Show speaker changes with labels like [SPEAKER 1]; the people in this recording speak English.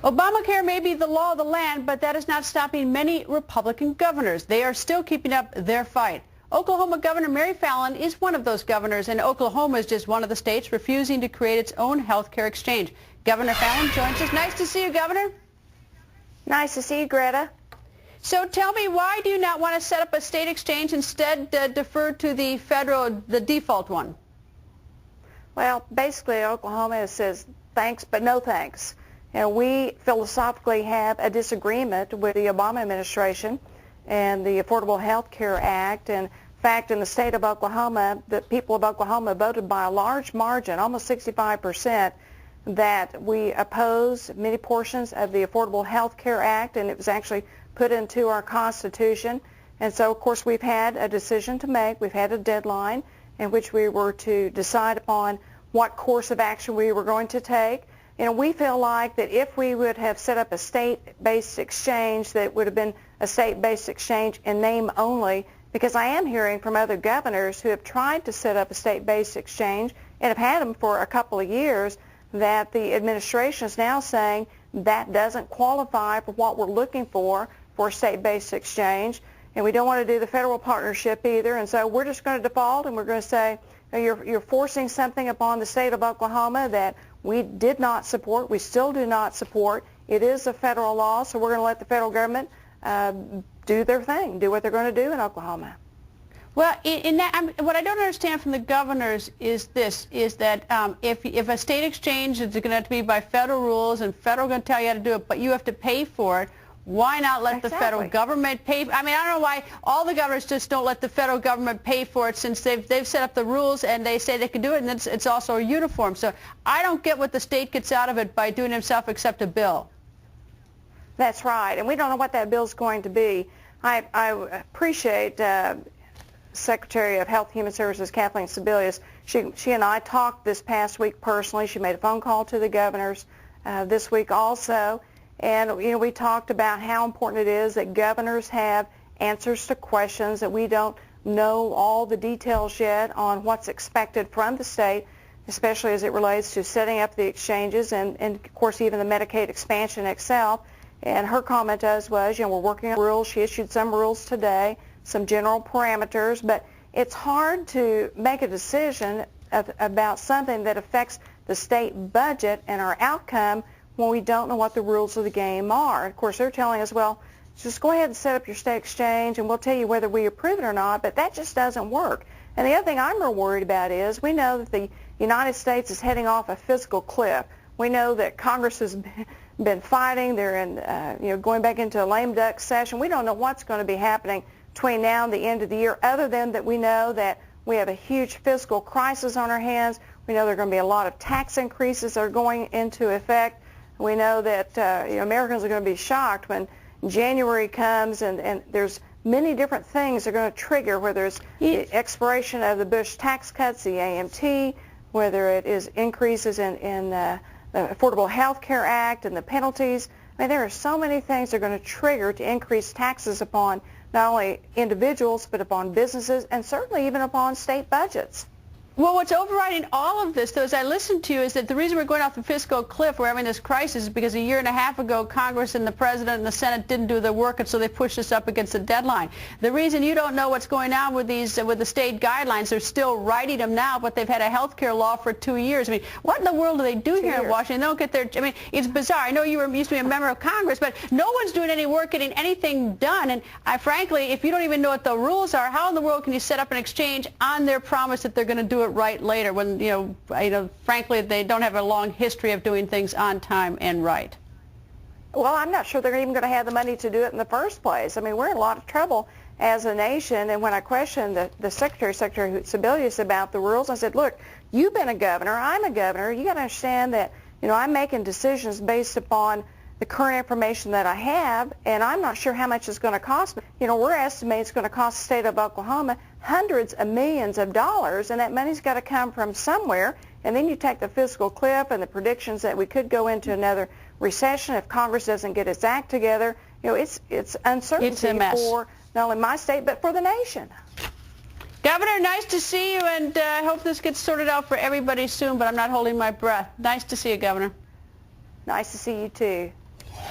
[SPEAKER 1] Obamacare may be the law of the land, but that is not stopping many Republican governors. They are still keeping up their fight. Oklahoma Governor Mary Fallin is one of those governors, and Oklahoma is just one of the states refusing to create its own health care exchange. Governor Fallin joins us. Nice to see you, Governor.
[SPEAKER 2] Nice to see you, Greta.
[SPEAKER 1] So tell me, why do you not want to set up a state exchange, instead defer to the default one?
[SPEAKER 2] Well, basically, Oklahoma says thanks, but no thanks. And we philosophically have a disagreement with the Obama administration and the Affordable Health Care Act. And in fact, in the state of Oklahoma, the people of Oklahoma voted by a large margin, almost 65%, that we oppose many portions of the Affordable Health Care Act, and it was actually put into our Constitution. And so, of course, we've had a decision to make. We've had a deadline in which we were to decide upon what course of action we were going to take. And we feel like that if we would have set up a state-based exchange, that it would have been a state-based exchange in name only, because I am hearing from other governors who have tried to set up a state-based exchange and have had them for a couple of years, that the administration is now saying that doesn't qualify for what we're looking for a state-based exchange. And we don't want to do the federal partnership either. And so we're just going to default, and we're going to say, you're forcing something upon the state of Oklahoma that we did not support. We still do not support. It is a federal law, so we're going to let the federal government do their thing, do what they're going to do in Oklahoma.
[SPEAKER 1] Well, what I don't understand from the governors is that if a state exchange is going to have to be by federal rules, and federal going to tell you how to do it, but you have to pay for it, why not let the federal government pay? I mean, I don't know why all the governors just don't let the federal government pay for it, since they've set up the rules and they say they can do it, and it's also uniform. So I don't get what the state gets out of it by doing himself except a bill.
[SPEAKER 2] That's right, and we don't know what that bill's going to be. I appreciate Secretary of Health and Human Services Kathleen Sebelius. She and I talked this past week personally. She made a phone call to the governors this week also. And, we talked about how important it is that governors have answers to questions, that we don't know all the details yet on what's expected from the state, especially as it relates to setting up the exchanges and of course, even the Medicaid expansion itself. And her comment to us was, we're working on rules. She issued some rules today, some general parameters, but it's hard to make a decision about something that affects the state budget and our outcome when we don't know what the rules of the game are. Of course, they're telling us, well, just go ahead and set up your state exchange and we'll tell you whether we approve it or not, but that just doesn't work. And the other thing I'm real worried about is we know that the United States is heading off a fiscal cliff. We know that Congress has been fighting. They're in, going back into a lame duck session. We don't know what's going to be happening between now and the end of the year, other than that we know that we have a huge fiscal crisis on our hands. We know there are going to be a lot of tax increases that are going into effect. We know that Americans are going to be shocked when January comes, and there's many different things that are going to trigger, whether it's the expiration of the Bush tax cuts, the AMT, whether it is increases in the Affordable Health Care Act and the penalties. I mean, there are so many things that are going to trigger to increase taxes upon not only individuals, but upon businesses, and certainly even upon state budgets.
[SPEAKER 1] Well, what's overriding all of this, though, as I listen to you, is that the reason we're going off the fiscal cliff, we're having this crisis, is because a year and a half ago, Congress and the President and the Senate didn't do their work, and so they pushed us up against the deadline. The reason you don't know what's going on with the state guidelines, they're still writing them now, but they've had a health care law for 2 years. I mean, what in the world do they do here in Washington? They don't get their, I mean, it's bizarre. I know you used to be a member of Congress, but no one's doing any work getting anything done. And frankly, if you don't even know what the rules are, how in the world can you set up an exchange on their promise that they're going to do it right later, when frankly they don't have a long history of doing things on time and right?
[SPEAKER 2] Well, I'm not sure they're even going to have the money to do it in the first place. I mean, we're in a lot of trouble as a nation. And when I questioned the Secretary Sebelius about the rules, I said, look, you've been a governor, I'm a governor. You got to understand that I'm making decisions based upon the current information that I have, and I'm not sure how much it's going to cost me. We're estimating it's going to cost the state of Oklahoma hundreds of millions of dollars, and that money's got to come from somewhere. And then you take the fiscal cliff and the predictions that we could go into another recession if Congress doesn't get its act together. It's uncertainty.
[SPEAKER 1] It's a mess
[SPEAKER 2] for not only my state, but for the nation.
[SPEAKER 1] Governor, nice to see you, and I hope this gets sorted out for everybody soon, but I'm not holding my breath. Nice to see you, Governor.
[SPEAKER 2] Nice to see you, too.